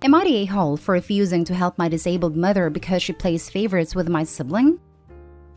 Am I the a-hole for refusing to help my disabled mother because she plays favorites with my sibling?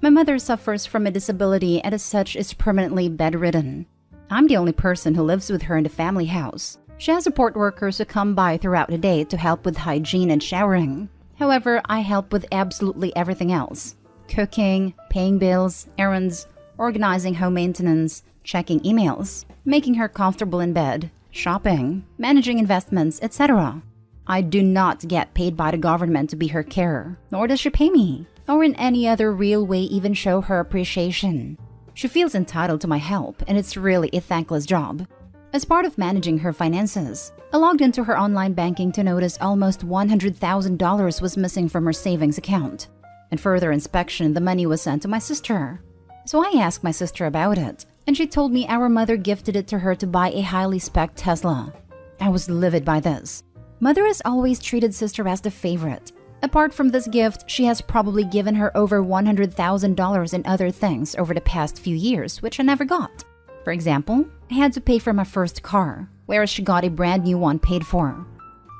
My mother suffers from a disability and as such is permanently bedridden. I'm the only person who lives with her in the family house. She has support workers who come by throughout the day to help with hygiene and showering. However, I help with absolutely everything else. Cooking, paying bills, errands, organizing home maintenance, checking emails, making her comfortable in bed, shopping, managing investments, etc. I do not get paid by the government to be her carer, nor does she pay me, or in any other real way even show her appreciation. She feels entitled to my help, and it's really a thankless job. As part of managing her finances, I logged into her online banking to notice almost $100,000 was missing from her savings account. And further inspection, the money was sent to my sister. So I asked my sister about it, and she told me our mother gifted it to her to buy a highly spec'd Tesla. I was livid by this. Mother has always treated sister as the favorite. Apart from this gift, she has probably given her over $100,000 in other things over the past few years, which I never got. For example, I had to pay for my first car, whereas she got a brand new one paid for.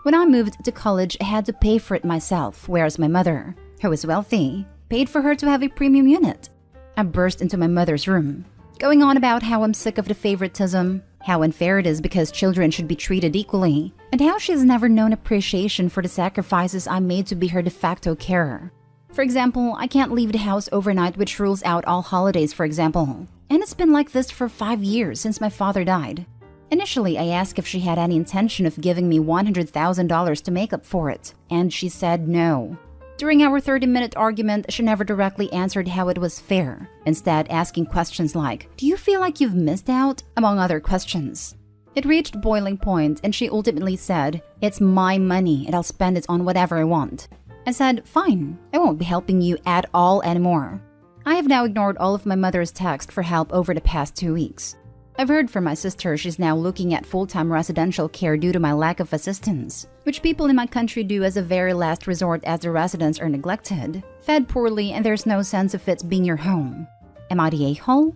When I moved to college, I had to pay for it myself, whereas my mother, who is wealthy, paid for her to have a premium unit. I burst into my mother's room, going on about how I'm sick of the favoritism, how unfair it is because children should be treated equally, and how she has never known appreciation for the sacrifices I made to be her de facto carer. For example, I can't leave the house overnight, which rules out all holidays, for example. And it's been like this for 5 years since my father died. Initially, I asked if she had any intention of giving me $100,000 to make up for it, and she said no. During our 30-minute argument, she never directly answered how it was fair, instead asking questions like, "Do you feel like you've missed out?" among other questions. It reached boiling point and she ultimately said, "It's my money and I'll spend it on whatever I want." I said, "Fine, I won't be helping you at all anymore." I have now ignored all of my mother's texts for help over the past 2 weeks. I've heard from my sister she's now looking at full-time residential care due to my lack of assistance, which people in my country do as a very last resort as the residents are neglected, fed poorly, and there's no sense of it being your home. Am I the a-hole?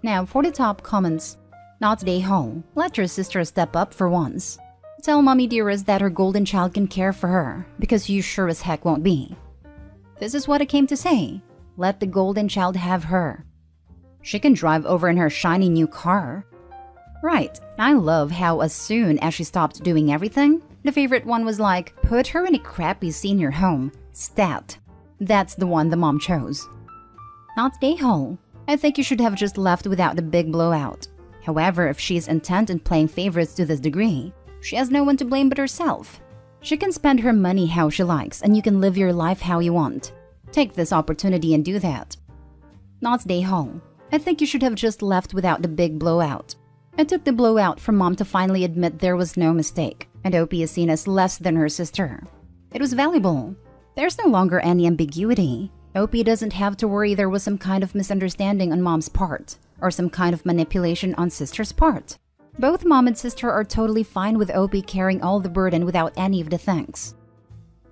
Now for the top comments. Not the a-hole. Let your sister step up for once. Tell mommy dearest that her golden child can care for her, because you sure as heck won't be. This is what I came to say. Let the golden child have her. She can drive over in her shiny new car. Right, I love how as soon as she stopped doing everything, the favorite one was like, put her in a crappy senior home. Stat. That's the one the mom chose. Not the a-hole. I think you should have just left without the big blowout. However, if she is intent on playing favorites to this degree, she has no one to blame but herself. She can spend her money how she likes, and you can live your life how you want. Take this opportunity and do that. Not the a-hole. I think you should have just left without the big blowout. I took the blowout from mom to finally admit there was no mistake, and Opie is seen as less than her sister. It was valuable. There's no longer any ambiguity. Opie doesn't have to worry there was some kind of misunderstanding on mom's part, or some kind of manipulation on sister's part. Both mom and sister are totally fine with Opie carrying all the burden without any of the thanks.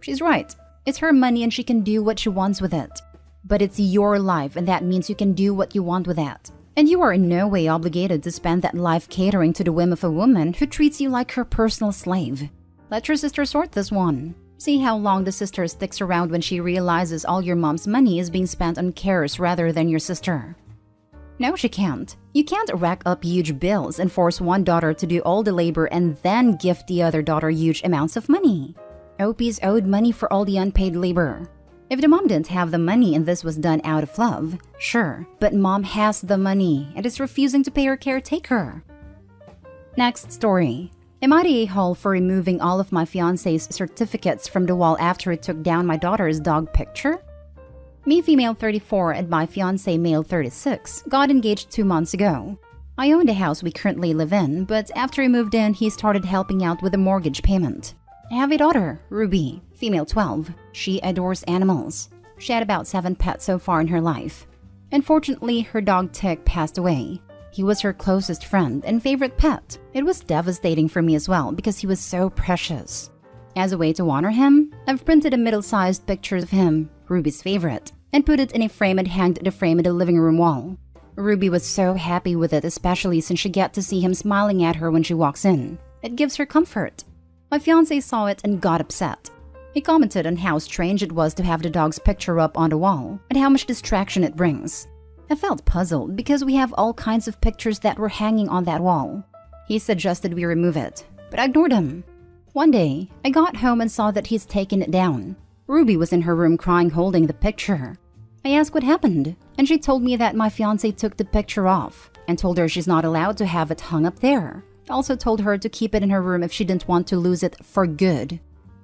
She's right. It's her money and she can do what she wants with it. But it's your life, and that means you can do what you want with that. And you are in no way obligated to spend that life catering to the whim of a woman who treats you like her personal slave. Let your sister sort this one. See how long the sister sticks around when she realizes all your mom's money is being spent on carers rather than your sister. No, she can't. You can't rack up huge bills and force one daughter to do all the labor and then gift the other daughter huge amounts of money. Opie's owed money for all the unpaid labor. If the mom didn't have the money and this was done out of love, sure, but mom has the money and is refusing to pay her caretaker. Next story. Am I the a-hole for removing all of my fiancé's certificates from the wall after he took down my daughter's dog picture? Me, female 34, and my fiancé, male 36, got engaged 2 months ago. I own the house we currently live in, but after he moved in, he started helping out with the mortgage payment. I have a daughter, Ruby, female 12. She adores animals. She had about 7 pets so far in her life. Unfortunately, her dog Tick passed away. He was her closest friend and favorite pet. It was devastating for me as well because he was so precious. As a way to honor him, I've printed a middle-sized picture of him, Ruby's favorite, and put it in a frame and hanged the frame in the living room wall. Ruby was so happy with it, especially since she gets to see him smiling at her when she walks in. It gives her comfort. My fiancé saw it and got upset. He commented on how strange it was to have the dog's picture up on the wall and how much distraction it brings. I felt puzzled because we have all kinds of pictures that were hanging on that wall. He suggested we remove it, but I ignored him. One day, I got home and saw that he's taken it down. Ruby was in her room crying holding the picture. I asked what happened, and she told me that my fiancé took the picture off and told her she's not allowed to have it hung up there. I also told her to keep it in her room if she didn't want to lose it for good.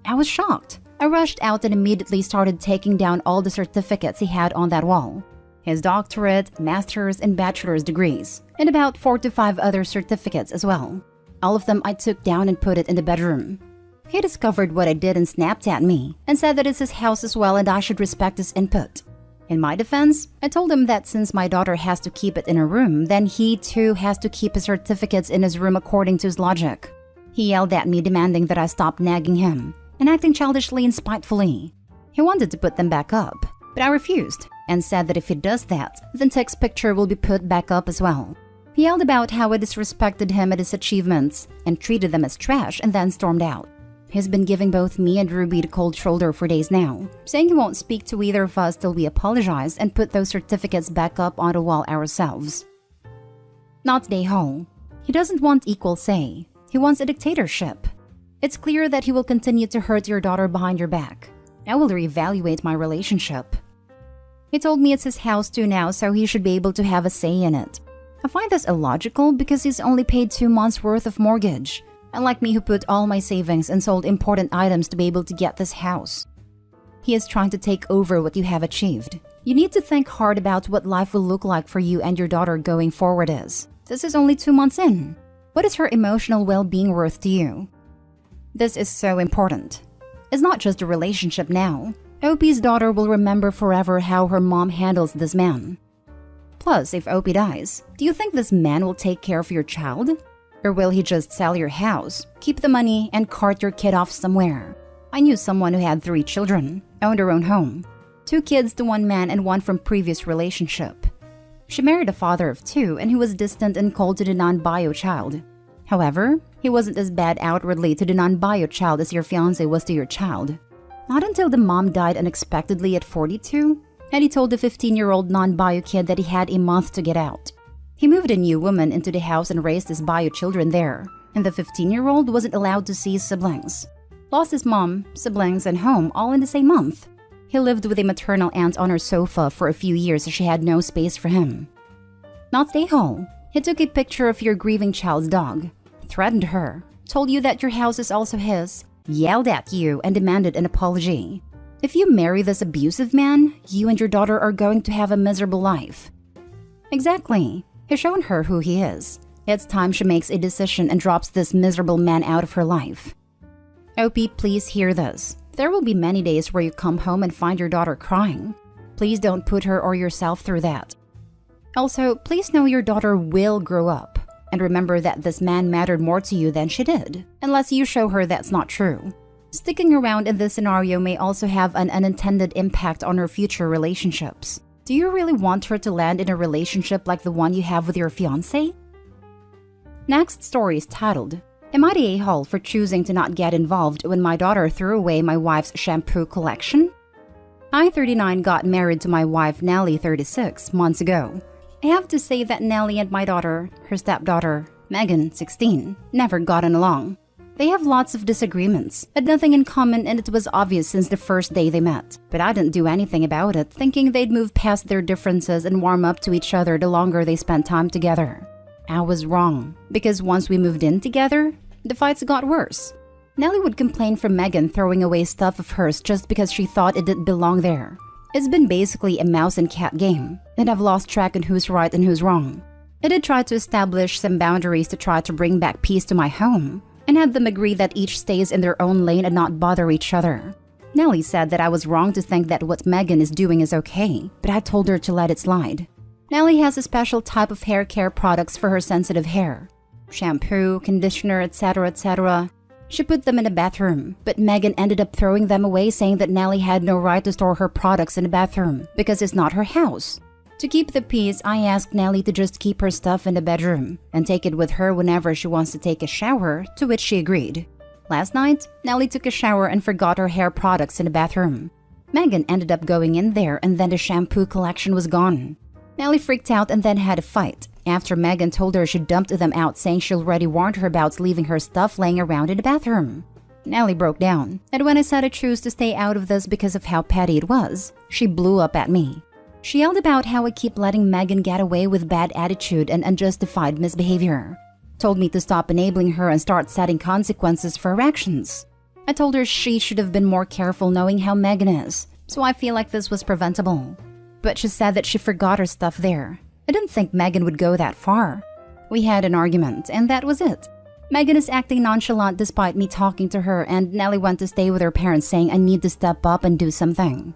I was shocked. I rushed out and immediately started taking down all the certificates he had on that wall. His doctorate, master's, and bachelor's degrees, and about 4 to 5 other certificates as well. All of them I took down and put it in the bedroom. He discovered what I did and snapped at me and said that it's his house as well and I should respect his input. In my defense, I told him that since my daughter has to keep it in her room, then he too has to keep his certificates in his room according to his logic. He yelled at me demanding that I stop nagging him and acting childishly and spitefully. He wanted to put them back up, but I refused and said that if he does that, then Tick's picture will be put back up as well. He yelled about how I disrespected him at his achievements and treated them as trash and then stormed out. He's been giving both me and Ruby the cold shoulder for days now, saying he won't speak to either of us till we apologize and put those certificates back up on the wall ourselves. Not day home. He doesn't want equal say. He wants a dictatorship. It's clear that he will continue to hurt your daughter behind your back. I will reevaluate my relationship. He told me it's his house too now, so he should be able to have a say in it. I find this illogical because he's only paid 2 months' worth of mortgage, unlike me who put all my savings and sold important items to be able to get this house. He is trying to take over what you have achieved. You need to think hard about what life will look like for you and your daughter going forward is. This is only 2 months in. What is her emotional well-being worth to you? This is so important. It's not just a relationship now. Opie's daughter will remember forever how her mom handles this man. Plus, if Opie dies, do you think this man will take care of your child? Or will he just sell your house, keep the money, and cart your kid off somewhere? I knew someone who had 3 children, owned her own home. 2 kids to 1 man and 1 from previous relationship. She married a father of 2 and he was distant and cold to the non-bio child. However, he wasn't as bad outwardly to the non-bio child as your fiancé was to your child. Not until the mom died unexpectedly at 42, and he told the 15-year-old non-bio kid that he had a month to get out. He moved a new woman into the house and raised his bio children there, and the 15-year-old wasn't allowed to see his siblings. Lost his mom, siblings, and home all in the same month. He lived with a maternal aunt on her sofa for a few years as she had no space for him. Not stay home. He took a picture of your grieving child's dog, threatened her, told you that your house is also his, yelled at you, and demanded an apology. If you marry this abusive man, you and your daughter are going to have a miserable life. Exactly. He's shown her who he is. It's time she makes a decision and drops this miserable man out of her life. Opie, please hear this. There will be many days where you come home and find your daughter crying. Please don't put her or yourself through that. Also, please know your daughter will grow up. And remember that this man mattered more to you than she did, unless you show her that's not true. Sticking around in this scenario may also have an unintended impact on her future relationships. Do you really want her to land in a relationship like the one you have with your fiancé? Next story is titled, Am I the a-hole for choosing to not get involved when my daughter threw away my wife's shampoo collection? I, 39, got married to my wife, Nellie, 36, months ago. I have to say that Nellie and my daughter, her stepdaughter, Megan, 16, never gotten along. They have lots of disagreements, had nothing in common, and it was obvious since the first day they met. But I didn't do anything about it, thinking they'd move past their differences and warm up to each other the longer they spent time together. I was wrong, because once we moved in together, the fights got worse. Nellie would complain for Megan throwing away stuff of hers just because she thought it didn't belong there. It's been basically a mouse and cat game, and I've lost track on who's right and who's wrong. I did try to establish some boundaries to try to bring back peace to my home, and had them agree that each stays in their own lane and not bother each other. Nellie said that I was wrong to think that what Megan is doing is okay, but I told her to let it slide. Nellie has a special type of hair care products for her sensitive hair. Shampoo, conditioner, etc., etc. She put them in the bathroom, but Megan ended up throwing them away, saying that Nellie had no right to store her products in the bathroom because it's not her house. To keep the peace, I asked Nellie to just keep her stuff in the bedroom and take it with her whenever she wants to take a shower, to which she agreed. Last night, Nellie took a shower and forgot her hair products in the bathroom. Megan ended up going in there and then the shampoo collection was gone. Nellie freaked out and then had a fight after Megan told her she dumped them out, saying she already warned her about leaving her stuff laying around in the bathroom. Nellie broke down, and when I said I choose to stay out of this because of how petty it was, she blew up at me. She yelled about how I keep letting Megan get away with bad attitude and unjustified misbehavior. Told me to stop enabling her and start setting consequences for her actions. I told her she should have been more careful knowing how Megan is, so I feel like this was preventable. But she said that she forgot her stuff there. I didn't think Megan would go that far. We had an argument, and that was it. Megan is acting nonchalant despite me talking to her, and Nellie went to stay with her parents saying I need to step up and do something.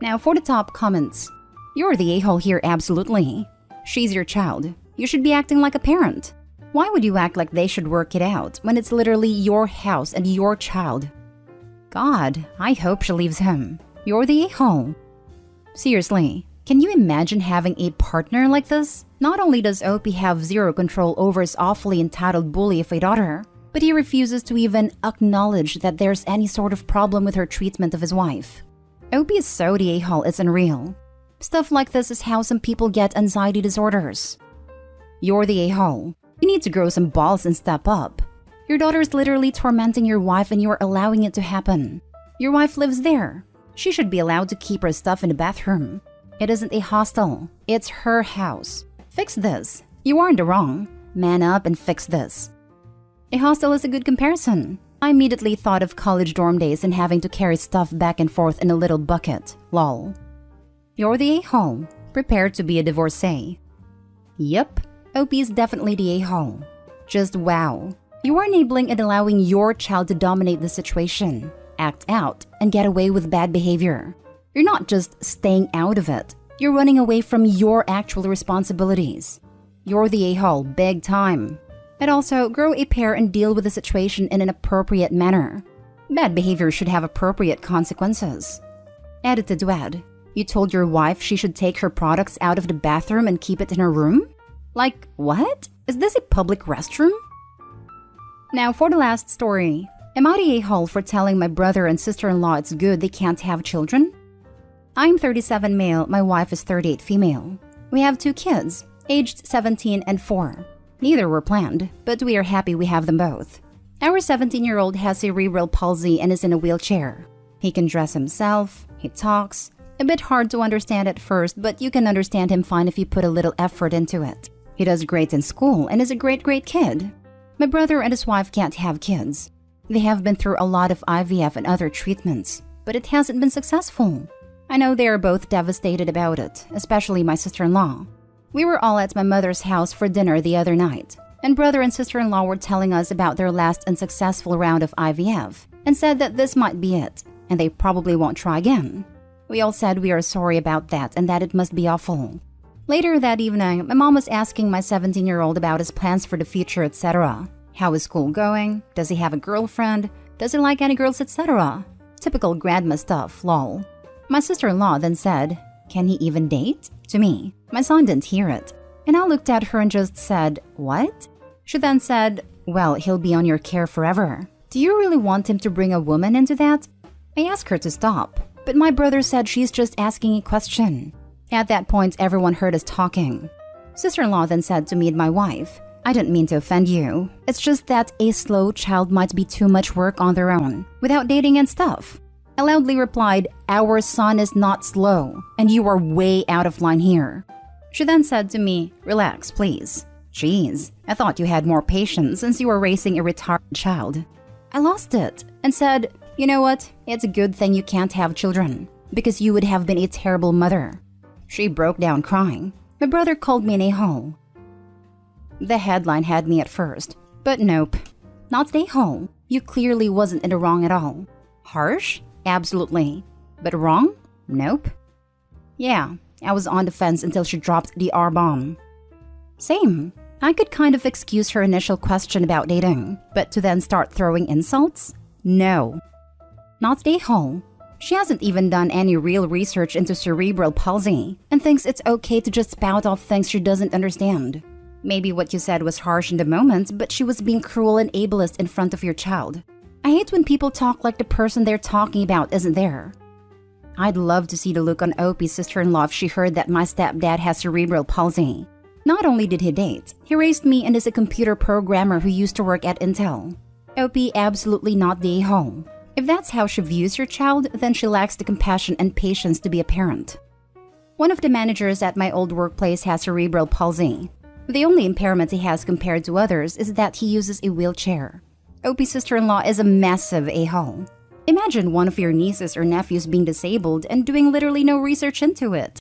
Now for the top comments. You're the a-hole here, absolutely. She's your child. You should be acting like a parent. Why would you act like they should work it out when it's literally your house and your child? God, I hope she leaves him. You're the a-hole. Seriously, can you imagine having a partner like this? Not only does Opie have zero control over his awfully entitled bully of a daughter, but he refuses to even acknowledge that there's any sort of problem with her treatment of his wife. Opie is so the a-hole, it's unreal. Stuff like this is how some people get anxiety disorders. You're the a-hole. You need to grow some balls and step up. Your daughter is literally tormenting your wife and you're allowing it to happen. Your wife lives there. She should be allowed to keep her stuff in the bathroom. It isn't a hostel. It's her house. Fix this. You are in the wrong. Man up and fix this. A hostel is a good comparison. I immediately thought of college dorm days and having to carry stuff back and forth in a little bucket. Lol. You're the a-hole. Prepare to be a divorcee. Yep. Opie is definitely the a-hole. Just wow. You are enabling and allowing your child to dominate the situation, act out, and get away with bad behavior. You're not just staying out of it. You're running away from your actual responsibilities. You're the a-hole, big time. And also, grow a pair and deal with the situation in an appropriate manner. Bad behavior should have appropriate consequences. Edited to add, you told your wife she should take her products out of the bathroom and keep it in her room? Like, what? Is this a public restroom? Now for the last story. Am I the a-hole for telling my brother and sister-in-law it's good they can't have children? I'm 37 male, my wife is 38 female. We have 2 kids, aged 17 and 4. Neither were planned, but we are happy we have them both. Our 17-year-old has cerebral palsy and is in a wheelchair. He can dress himself, he talks. A bit hard to understand at first, but you can understand him fine if you put a little effort into it. He does great in school and is a great kid. My brother and his wife can't have kids. They have been through a lot of IVF and other treatments, but it hasn't been successful. I know they are both devastated about it, especially my sister-in-law. We were all at my mother's house for dinner the other night, and brother and sister-in-law were telling us about their last unsuccessful round of IVF and said that this might be it, and they probably won't try again. We all said we are sorry about that and that it must be awful. Later that evening, my mom was asking my 17-year-old about his plans for the future, etc. How is school going? Does he have a girlfriend? Does he like any girls, etc.? Typical grandma stuff, lol. My sister-in-law then said, "Can he even date?" to me. My son didn't hear it, and I looked at her and just said, "What?" She then said, "Well, he'll be on your care forever. Do you really want him to bring a woman into that?" I asked her to stop, but my brother said she's just asking a question. At that point, everyone heard us talking. Sister-in-law then said to me and my wife, "I didn't mean to offend you. It's just that a slow child might be too much work on their own, without dating and stuff." I loudly replied, "Our son is not slow, and you are way out of line here." She then said to me, "Relax, please. Jeez, I thought you had more patience since you were raising a retarded child." I lost it and said, "You know what? It's a good thing you can't have children, because you would have been a terrible mother." She broke down crying. My brother called me an a-hole. The headline had me at first, but nope. Not an a-hole. You clearly wasn't in the wrong at all. Harsh? Absolutely. But wrong? Nope. Yeah, I was on the fence until she dropped the R-bomb. Same. I could kind of excuse her initial question about dating, but to then start throwing insults? No. Not an a-hole. She hasn't even done any real research into cerebral palsy and thinks it's okay to just spout off things she doesn't understand. Maybe what you said was harsh in the moment, but she was being cruel and ableist in front of your child. I hate when people talk like the person they're talking about isn't there. I'd love to see the look on Opie's sister-in-law if she heard that my stepdad has cerebral palsy. Not only did he date, he raised me and is a computer programmer who used to work at Intel. Opie absolutely not the a-hole. If that's how she views your child, then she lacks the compassion and patience to be a parent. One of the managers at my old workplace has cerebral palsy. The only impairment he has compared to others is that he uses a wheelchair. Opie's sister-in-law is a massive a-hole. Imagine one of your nieces or nephews being disabled and doing literally no research into it.